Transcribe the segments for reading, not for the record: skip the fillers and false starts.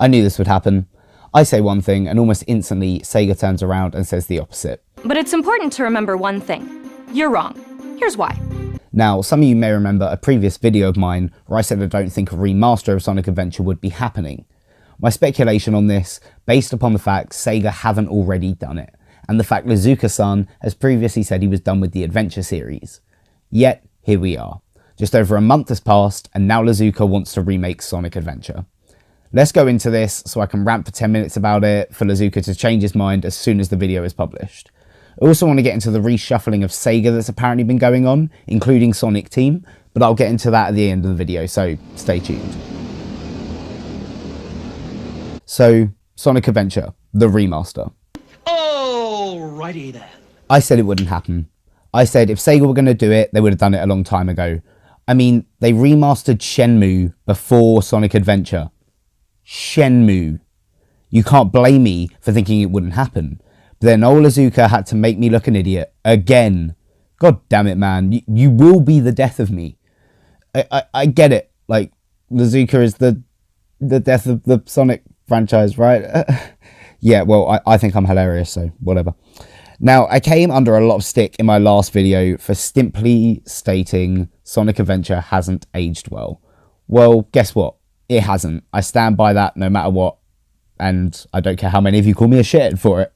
I knew this would happen. I say one thing and almost instantly Sega turns around and says the opposite. But it's important to remember one thing. You're wrong. Here's why. Now, some of you may remember a previous video of mine where I said I don't think a remaster of Sonic Adventure would be happening. My speculation on this, based upon the fact Sega haven't already done it, and the fact Lizuka-san has previously said he was done with the Adventure series. Yet, here we are. Just over a month has passed, and now Lizuka wants to remake Sonic Adventure. Let's go into this so I can rant for 10 minutes about it for Lizuka to change his mind as soon as the video is published. I also want to get into the reshuffling of Sega that's apparently been going on, including Sonic Team, but I'll get into that at the end of the video, so stay tuned. So, Sonic Adventure, the remaster. Alrighty then. I said it wouldn't happen. I said if Sega were going to do it, they would have done it a long time ago. I mean, they remastered Shenmue before Sonic Adventure. Shenmue. You can't blame me for thinking it wouldn't happen. But then old Lizuka had to make me look an idiot again. God damn it, man. You will be the death of me. I get it. Like, Lizuka is the death of the Sonic franchise, right? Yeah, well, I think I'm hilarious, so whatever. Now, I came under a lot of stick in my last video for simply stating Sonic Adventure hasn't aged well. Well, guess what? It hasn't. I stand by that no matter what, and I don't care how many of you call me a shithead for it.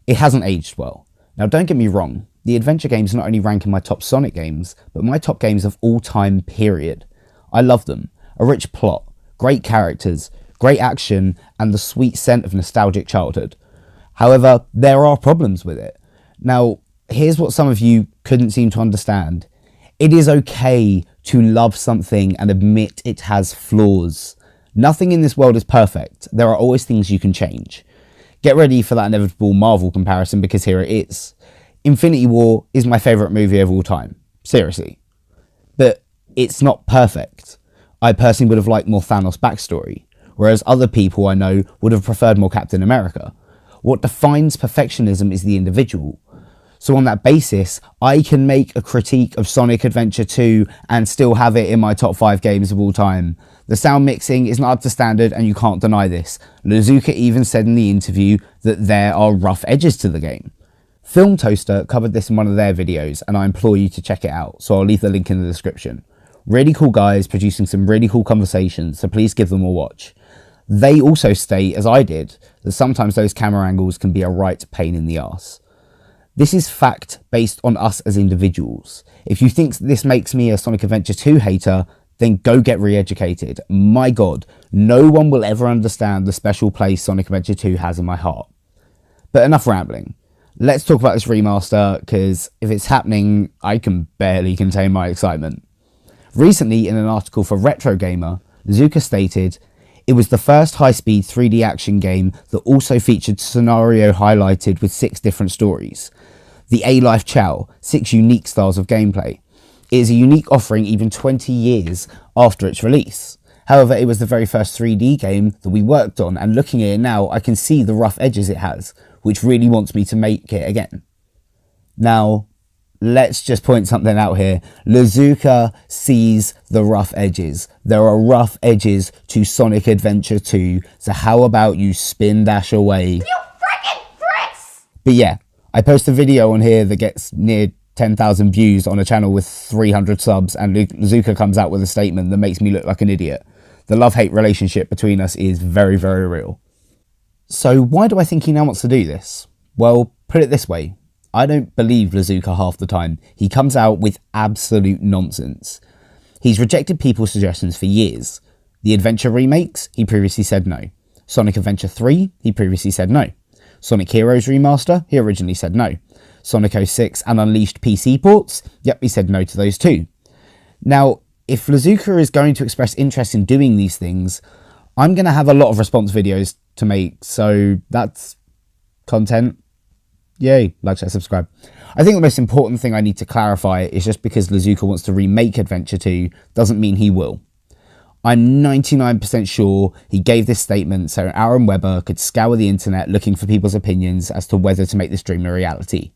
It hasn't aged well. Now, don't get me wrong. The adventure games not only rank in my top Sonic games, but my top games of all time, period. I love them. A rich plot, great characters, great action, and the sweet scent of nostalgic childhood. However, there are problems with it. Now, here's what some of you couldn't seem to understand. It is okay to love something and admit it has flaws. Nothing in this world is perfect. There are always things you can change. Get ready for that inevitable Marvel comparison, because here it is. Infinity War is my favourite movie of all time. Seriously. But it's not perfect. I personally would have liked more Thanos backstory, whereas other people I know would have preferred more Captain America. What defines perfectionism is the individual. So on that basis, I can make a critique of Sonic Adventure 2 and still have it in my top 5 games of all time. The sound mixing is not up to standard and you can't deny this. Lizuka even said in the interview that there are rough edges to the game. Film Toaster covered this in one of their videos and I implore you to check it out, so I'll leave the link in the description. Really cool guys producing some really cool conversations, so please give them a watch. They also state, as I did, that sometimes those camera angles can be a right pain in the arse. This is fact based on us as individuals. If you think this makes me a Sonic Adventure 2 hater, then go get re-educated. My god, no one will ever understand the special place Sonic Adventure 2 has in my heart. But enough rambling. Let's talk about this remaster, because if it's happening, I can barely contain my excitement. Recently, in an article for Retro Gamer, Lizuka stated, "It was the first high-speed 3D action game that also featured scenario highlighted with 6 different stories. The A-Life Chow, 6 unique styles of gameplay. It is a unique offering even 20 years after its release. However, it was the very first 3D game that we worked on, and looking at it now, I can see the rough edges it has, which really wants me to make it again." Now, let's just point something out here. Lizuka sees the rough edges. There are rough edges to Sonic Adventure 2, so how about you spin dash away? You freaking pricks! But yeah, I post a video on here that gets near 10,000 views on a channel with 300 subs, and Lizuka comes out with a statement that makes me look like an idiot. The love-hate relationship between us is very, very real. So why do I think he now wants to do this? Well, put it this way. I don't believe Lizuka half the time. He comes out with absolute nonsense. He's rejected people's suggestions for years. The Adventure remakes, he previously said no. Sonic Adventure 3, he previously said no. Sonic Heroes Remaster, he originally said no. Sonic 06 and Unleashed PC ports, yep, he said no to those too. Now, if Lizuka is going to express interest in doing these things, I'm going to have a lot of response videos to make, so that's content. Yay, like, share, subscribe. I think the most important thing I need to clarify is just because Lizuka wants to remake Adventure 2 doesn't mean he will. I'm 99% sure he gave this statement so Aaron Webber could scour the internet looking for people's opinions as to whether to make this dream a reality.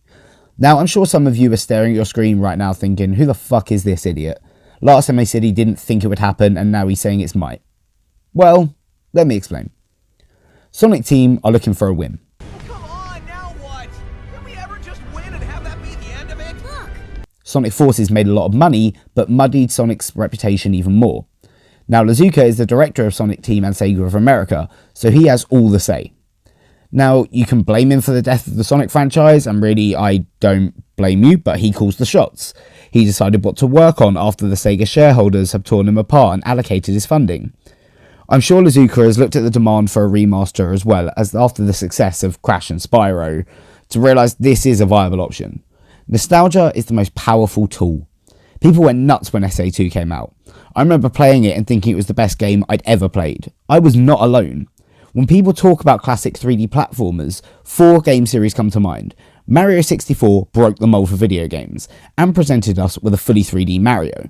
Now, I'm sure some of you are staring at your screen right now thinking, who the fuck is this idiot? Last time he said he didn't think it would happen and now he's saying it's might. Well, let me explain. Sonic Team are looking for a win. Come on, now what? Can we ever just win and have that be the end of it? Look. Sonic Forces made a lot of money, but muddied Sonic's reputation even more. Now, Lizuka is the director of Sonic Team and Sega of America, so he has all the say. Now, you can blame him for the death of the Sonic franchise, and really, I don't blame you, but he calls the shots. He decided what to work on after the Sega shareholders have torn him apart and allocated his funding. I'm sure Lizuka has looked at the demand for a remaster as well as after the success of Crash and Spyro to realise this is a viable option. Nostalgia is the most powerful tool. People went nuts when SA2 came out. I remember playing it and thinking it was the best game I'd ever played. I was not alone. When people talk about classic 3D platformers, 4 game series come to mind. Mario 64 broke the mold for video games, and presented us with a fully 3D Mario.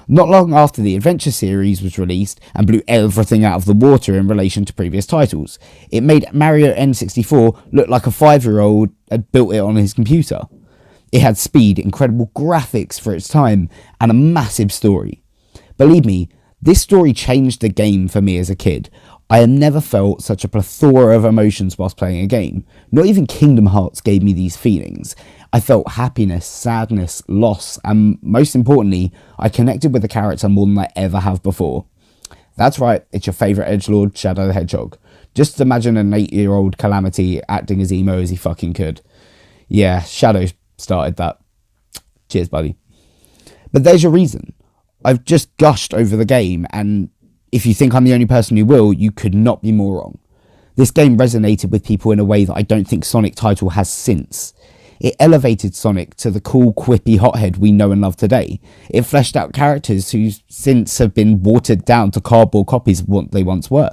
Not long after the Adventure series was released, and blew everything out of the water in relation to previous titles. It made Mario N64 look like a 5-year-old had built it on his computer. It had speed, incredible graphics for its time, and a massive story. Believe me, this story changed the game for me as a kid. I have never felt such a plethora of emotions whilst playing a game. Not even Kingdom Hearts gave me these feelings. I felt happiness, sadness, loss, and most importantly, I connected with the character more than I ever have before. That's right, it's your favourite edgelord, Shadow the Hedgehog. Just imagine an 8-year-old Calamity acting as emo as he fucking could. Yeah, Shadow started that. Cheers, buddy. But there's your reason. I've just gushed over the game, and if you think I'm the only person who will, you could not be more wrong. This game resonated with people in a way that I don't think Sonic title has since. It elevated Sonic to the cool, quippy hothead we know and love today. It fleshed out characters who since have been watered down to cardboard copies of what they once were.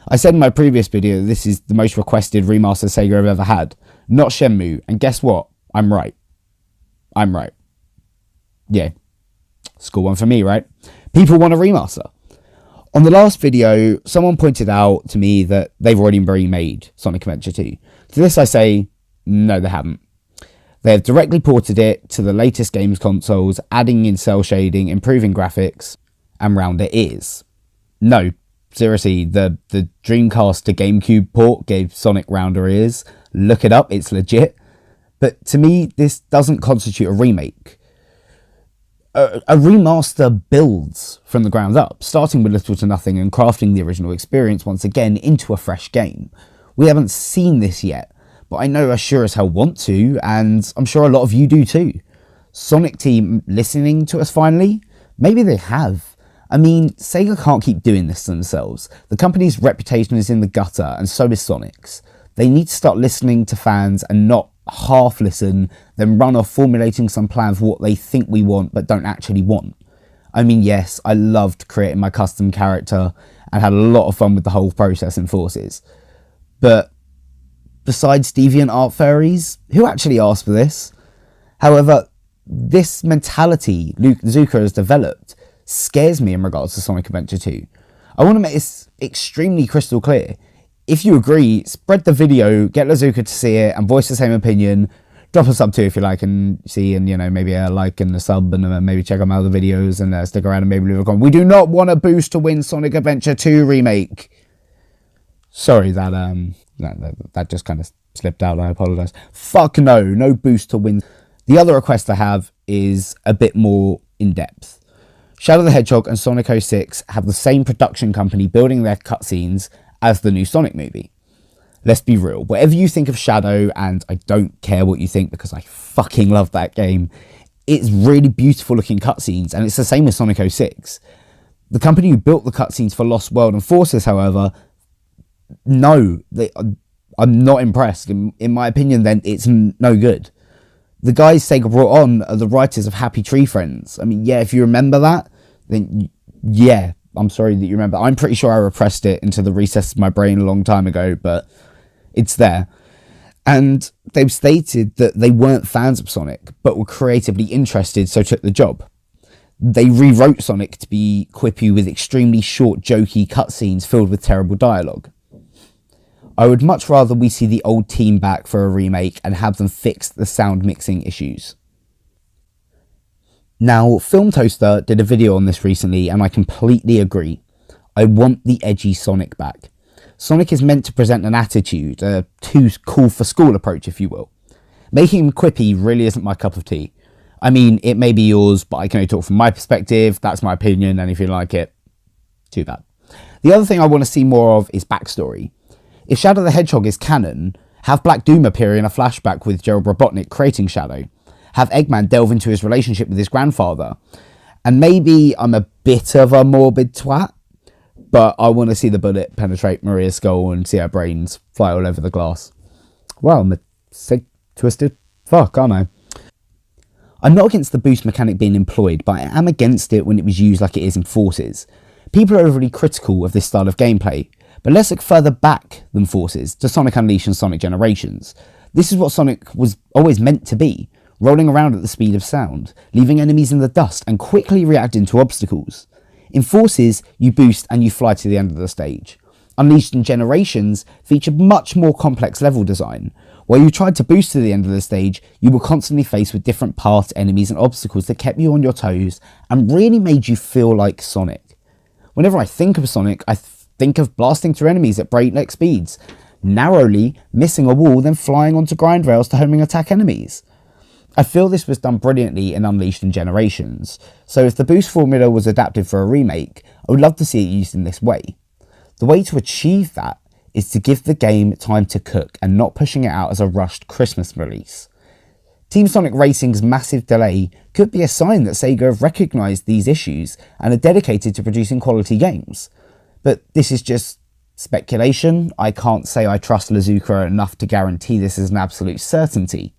I said in my previous video this is the most requested remaster Sega have ever had, not Shenmue, and guess what? I'm right. I'm right. Yeah. Score one for me, right? People want a remaster. On the last video, someone pointed out to me that they've already remade Sonic Adventure 2. To this I say, no they haven't. They have directly ported it to the latest games consoles, adding in cell shading, improving graphics, and rounder ears. No, seriously, the Dreamcast to GameCube port gave Sonic rounder ears. Look it up, it's legit. But to me, this doesn't constitute a remake. A remaster builds from the ground up, starting with little to nothing and crafting the original experience once again into a fresh game. We haven't seen this yet, but I know I sure as hell want to, and I'm sure a lot of you do too. Sonic Team listening to us finally? Maybe they have. I mean, Sega can't keep doing this to themselves. The company's reputation is in the gutter, and so is Sonic's. They need to start listening to fans and not half listen, then run off formulating some plan for what they think we want but don't actually want. I mean, yes, I loved creating my custom character and had a lot of fun with the whole process in Forces. But besides deviant art fairies, who actually asked for this? However, this mentality Lizuka has developed scares me in regards to Sonic Adventure 2. I want to make this extremely crystal clear. If you agree, spread the video, get Lizuka to see it and voice the same opinion. Drop a sub too if you like and see, and maybe a like and a sub, and maybe check out my other videos and stick around and maybe leave a comment. We do not want a boost to win Sonic Adventure 2 Remake. Sorry, that just kind of slipped out. I apologise. Fuck no, no boost to win. The other request I have is a bit more in depth. Shadow the Hedgehog and Sonic 06 have the same production company building their cutscenes as the new Sonic movie. Let's be real, whatever you think of Shadow, and I don't care what you think because I fucking love that game, it's really beautiful looking cutscenes, and it's the same with Sonic 06. The company who built the cutscenes for Lost World and Forces, however, no, I'm not impressed. In my opinion, then, it's no good. The guys Sega brought on are the writers of Happy Tree Friends. I mean, yeah, if you remember that, then yeah, I'm sorry that you remember. I'm pretty sure I repressed it into the recess of my brain a long time ago, but it's there. And they've stated that they weren't fans of Sonic, but were creatively interested, so took the job. They rewrote Sonic to be quippy with extremely short, jokey cutscenes filled with terrible dialogue. I would much rather we see the old team back for a remake and have them fix the sound mixing issues. Now, Film Toaster did a video on this recently, and I completely agree. I want the edgy Sonic back. Sonic is meant to present an attitude, a too cool for school approach, if you will. Making him quippy really isn't my cup of tea. I mean, it may be yours, but I can only talk from my perspective. That's my opinion, and if you like it, too bad. The other thing I want to see more of is backstory. If Shadow the Hedgehog is canon, have Black Doom appear in a flashback with Gerald Robotnik creating Shadow. Have Eggman delve into his relationship with his grandfather. And maybe I'm a bit of a morbid twat, but I want to see the bullet penetrate Maria's skull and see her brains fly all over the glass. Well, I'm a sick, twisted fuck, aren't I? I'm not against the boost mechanic being employed, but I am against it when it was used like it is in Forces. People are overly critical of this style of gameplay, but let's look further back than Forces, to Sonic Unleashed and Sonic Generations. This is what Sonic was always meant to be, rolling around at the speed of sound, leaving enemies in the dust and quickly reacting to obstacles. In Forces, you boost and you fly to the end of the stage. Unleashed and Generations featured much more complex level design. While you tried to boost to the end of the stage, you were constantly faced with different paths, enemies and obstacles that kept you on your toes and really made you feel like Sonic. Whenever I think of Sonic, I think of blasting through enemies at breakneck speeds, narrowly missing a wall, then flying onto grind rails to homing attack enemies. I feel this was done brilliantly in Unleashed and Generations, so if the boost formula was adapted for a remake, I would love to see it used in this way. The way to achieve that is to give the game time to cook and not pushing it out as a rushed Christmas release. Team Sonic Racing's massive delay could be a sign that Sega have recognised these issues and are dedicated to producing quality games. But this is just speculation. I can't say I trust Lizuka enough to guarantee this is an absolute certainty.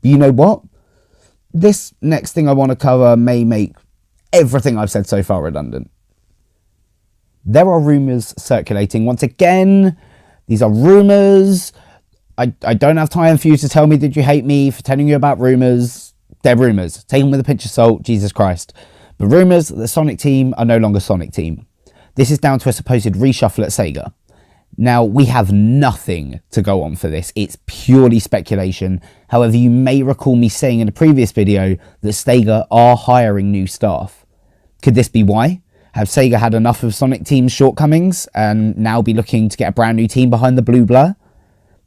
But you know what? This next thing I want to cover may make everything I've said so far redundant. There are rumours circulating. Once again, these are rumours. I don't have time for you to tell me that you hate me for telling you about rumours. They're rumours. Take them with a pinch of salt, Jesus Christ. But rumours that the Sonic team are no longer Sonic team. This is down to a supposed reshuffle at Sega. Now, we have nothing to go on for this. It's purely speculation. However, you may recall me saying in a previous video that Sega are hiring new staff. Could this be why? Have Sega had enough of Sonic Team's shortcomings and now be looking to get a brand new team behind the blue blur?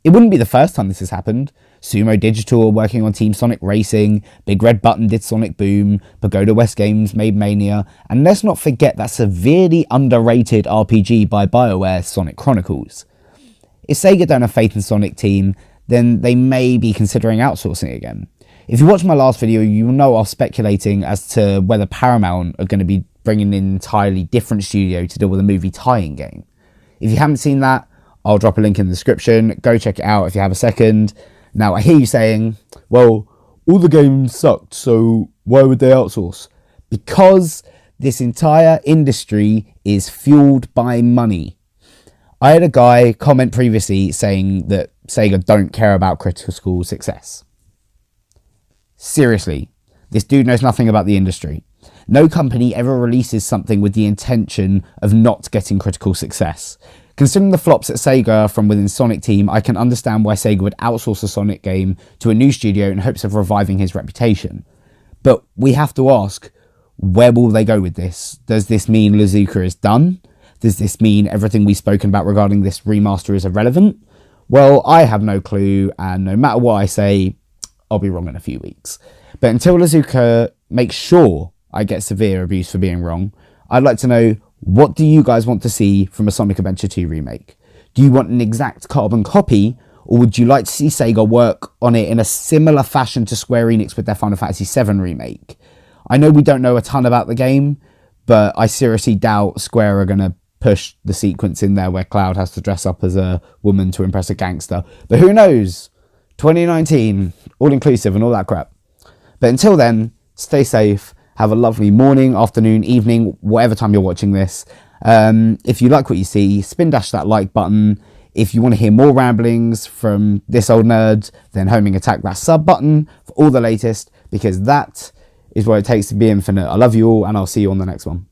It wouldn't be the first time this has happened. Sumo Digital are working on Team Sonic Racing, Big Red Button did Sonic Boom, Pagoda West Games made Mania, and let's not forget that severely underrated RPG by BioWare, Sonic Chronicles. If Sega don't have faith in Sonic Team, then they may be considering outsourcing again. If you watched my last video, you will know I was speculating as to whether Paramount are going to be bringing in an entirely different studio to deal with a movie tie-in game. If you haven't seen that, I'll drop a link in the description. Go check it out if you have a second. Now, I hear you saying, well, all the games sucked, so why would they outsource? Because this entire industry is fueled by money. I had a guy comment previously saying that Sega don't care about critical success. Seriously, this dude knows nothing about the industry. No company ever releases something with the intention of not getting critical success. Considering the flops at Sega from within Sonic Team, I can understand why Sega would outsource a Sonic game to a new studio in hopes of reviving his reputation. But we have to ask, where will they go with this? Does this mean Lizuka is done? Does this mean everything we've spoken about regarding this remaster is irrelevant? Well, I have no clue, and no matter what I say, I'll be wrong in a few weeks. But until Lizuka makes sure I get severe abuse for being wrong, I'd like to know, what do you guys want to see from a Sonic Adventure 2 remake? Do you want an exact carbon copy, or would you like to see Sega work on it in a similar fashion to Square Enix with their Final Fantasy VII remake? I know we don't know a ton about the game, but I seriously doubt Square are going to push the sequence in there where Cloud has to dress up as a woman to impress a gangster. But who knows? 2019, all inclusive and all that crap. But until then, stay safe. Have a lovely morning, afternoon, evening, whatever time you're watching this. If you like what you see, spin dash that like button. If you want to hear more ramblings from this old nerd, then homing attack that sub button for all the latest, because that is what it takes to be infinite. I love you all, and I'll see you on the next one.